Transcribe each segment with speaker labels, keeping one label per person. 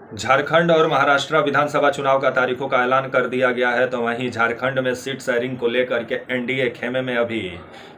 Speaker 1: झारखंड और महाराष्ट्र विधानसभा चुनाव का तारीखों का ऐलान कर दिया गया है, तो वहीं झारखंड में सीट शेयरिंग को लेकर के एनडीए खेमे में अभी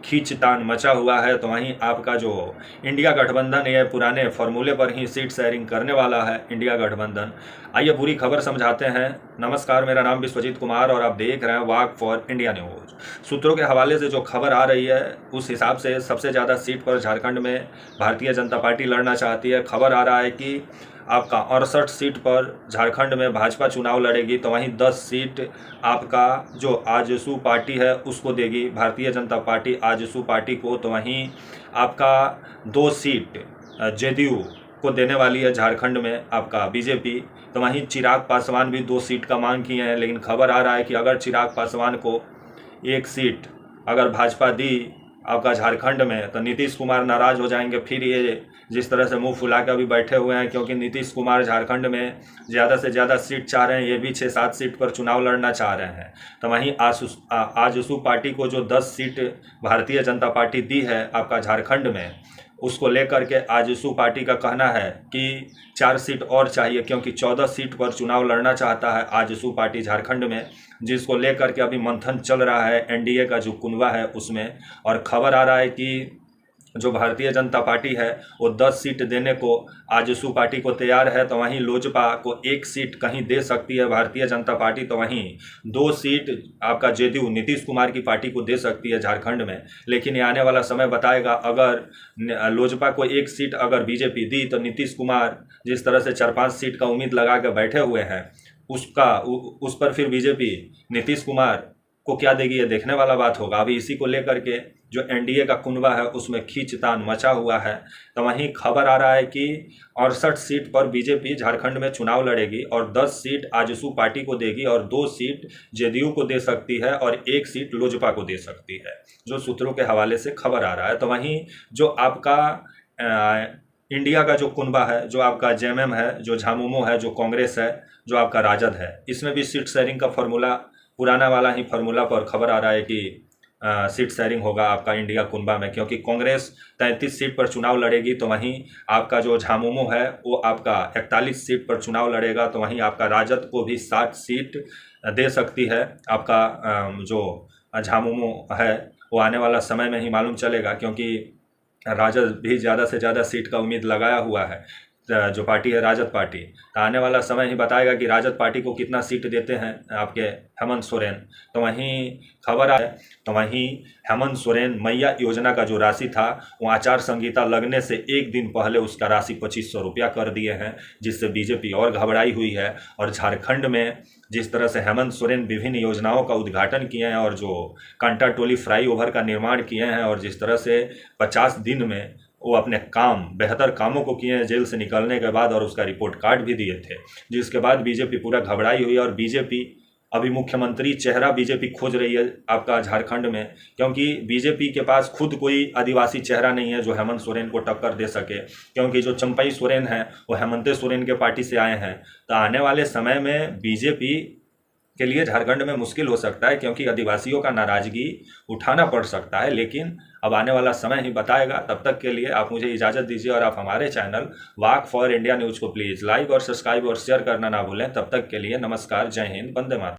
Speaker 1: खींचतान मचा हुआ है। तो वहीं आपका जो इंडिया गठबंधन ये पुराने फॉर्मूले पर ही सीट शेयरिंग करने वाला है इंडिया गठबंधन। आइए पूरी खबर समझाते हैं। नमस्कार, मेरा नाम विश्वजीत कुमार और आप देख रहे हैं वाक फॉर इंडिया न्यूज। सूत्रों के हवाले से जो खबर आ रही है उस हिसाब से सबसे ज़्यादा सीट पर झारखंड में भारतीय जनता पार्टी लड़ना चाहती है। खबर आ रहा है कि आपका 68 सीट पर झारखंड में भाजपा चुनाव लड़ेगी, तो वहीं 10 सीट आपका जो आजसू पार्टी है उसको देगी भारतीय जनता पार्टी आजसू पार्टी को। तो वहीं आपका 2 सीट जेडीयू को देने वाली है झारखंड में आपका बीजेपी। तो वहीं चिराग पासवान भी 2 सीट का मांग किए हैं, लेकिन खबर आ रहा है कि अगर चिराग पासवान को 1 सीट अगर भाजपा दी आपका झारखंड में तो नीतीश कुमार नाराज़ हो जाएंगे। फिर ये जिस तरह से मुंह फुला के अभी बैठे हुए हैं, क्योंकि नीतीश कुमार झारखंड में ज़्यादा से ज़्यादा सीट चाह रहे हैं, ये भी 6-7 सीट पर चुनाव लड़ना चाह रहे हैं। तो वहीं आजसू पार्टी को जो 10 सीट भारतीय जनता पार्टी दी है आपका झारखंड में, उसको लेकर के आजसू पार्टी का कहना है कि 4 सीट और चाहिए, क्योंकि 14 सीट पर चुनाव लड़ना चाहता है आजसू पार्टी झारखंड में, जिसको लेकर के अभी मंथन चल रहा है एनडीए का जो कुनबा है उसमें। और खबर आ रहा है कि जो भारतीय जनता पार्टी है वो 10 सीट देने को आजसू पार्टी को तैयार है। तो वहीं लोजपा को 1 सीट कहीं दे सकती है भारतीय जनता पार्टी। तो वहीं 2 सीट आपका जेडीयू नीतीश कुमार की पार्टी को दे सकती है झारखंड में। लेकिन ये आने वाला समय बताएगा। अगर लोजपा को 1 सीट अगर बीजेपी दी तो नीतीश कुमार जिस तरह से 4-5 सीट का उम्मीद लगा के बैठे हुए हैं उस पर फिर बीजेपी नीतीश कुमार को क्या देगी, ये देखने वाला बात होगा। अभी इसी को लेकर के जो एनडीए का कुनबा है उसमें खींचतान मचा हुआ है। तो वहीं खबर आ रहा है कि 68 सीट पर बीजेपी झारखंड में चुनाव लड़ेगी और 10 सीट आजसू पार्टी को देगी और 2 सीट जेडीयू को दे सकती है और 1 सीट लोजपा को दे सकती है, जो सूत्रों के हवाले से खबर आ रहा है। तो वहीं जो आपका इंडिया का जो कुनबा है, जो आपका जेएमएम है, जो झामुमो है, जो कांग्रेस है, जो आपका राजद है, इसमें भी सीट शेयरिंग का फॉर्मूला पुराना वाला ही फॉर्मूला पर खबर आ रहा है कि सीट शेयरिंग होगा आपका इंडिया कुनबा में, क्योंकि कांग्रेस 33 सीट पर चुनाव लड़ेगी। तो वहीं आपका जो झामुमो है वो आपका 41 सीट पर चुनाव लड़ेगा। तो वहीं आपका राजद को भी 60 सीट दे सकती है। आपका जो झामुमो है वो आने वाला समय में ही मालूम चलेगा, क्योंकि राजद भी ज़्यादा से ज़्यादा सीट का उम्मीद लगाया हुआ है। जो पार्टी है राजद पार्टी, तो आने वाला समय ही बताएगा कि राजद पार्टी को कितना सीट देते हैं आपके हेमंत सोरेन। तो वहीं खबर है, तो वहीं हेमंत सोरेन मैया योजना का जो राशि था वो आचार संहिता लगने से 1 दिन पहले उसका राशि 2500 रुपया कर दिए हैं, जिससे बीजेपी और घबराई हुई है। और झारखंड में जिस तरह से हेमंत सोरेन विभिन्न योजनाओं का उद्घाटन किए हैं और जो कांटा टोली फ्लाईओवर का निर्माण किए हैं, और जिस तरह से 50 दिन में वो अपने बेहतर कामों को किए हैं जेल से निकलने के बाद, और उसका रिपोर्ट कार्ड भी दिए थे, जिसके बाद बीजेपी पूरा घबराई हुई। और बीजेपी अभी मुख्यमंत्री चेहरा बीजेपी खोज रही है आपका झारखंड में, क्योंकि बीजेपी के पास खुद कोई आदिवासी चेहरा नहीं है जो हेमंत सोरेन को टक्कर दे सके, क्योंकि जो चंपई सोरेन है वो हेमंत सोरेन के पार्टी से आए हैं। तो आने वाले समय में बीजेपी के लिए झारखंड में मुश्किल हो सकता है, क्योंकि आदिवासियों का नाराजगी उठाना पड़ सकता है। लेकिन अब आने वाला समय ही बताएगा। तब तक के लिए आप मुझे इजाज़त दीजिए और आप हमारे channel walk for India news को प्लीज़ लाइक और सब्सक्राइब और शेयर करना ना भूलें। तब तक के लिए नमस्कार, जय हिंद, वंदे मातरम।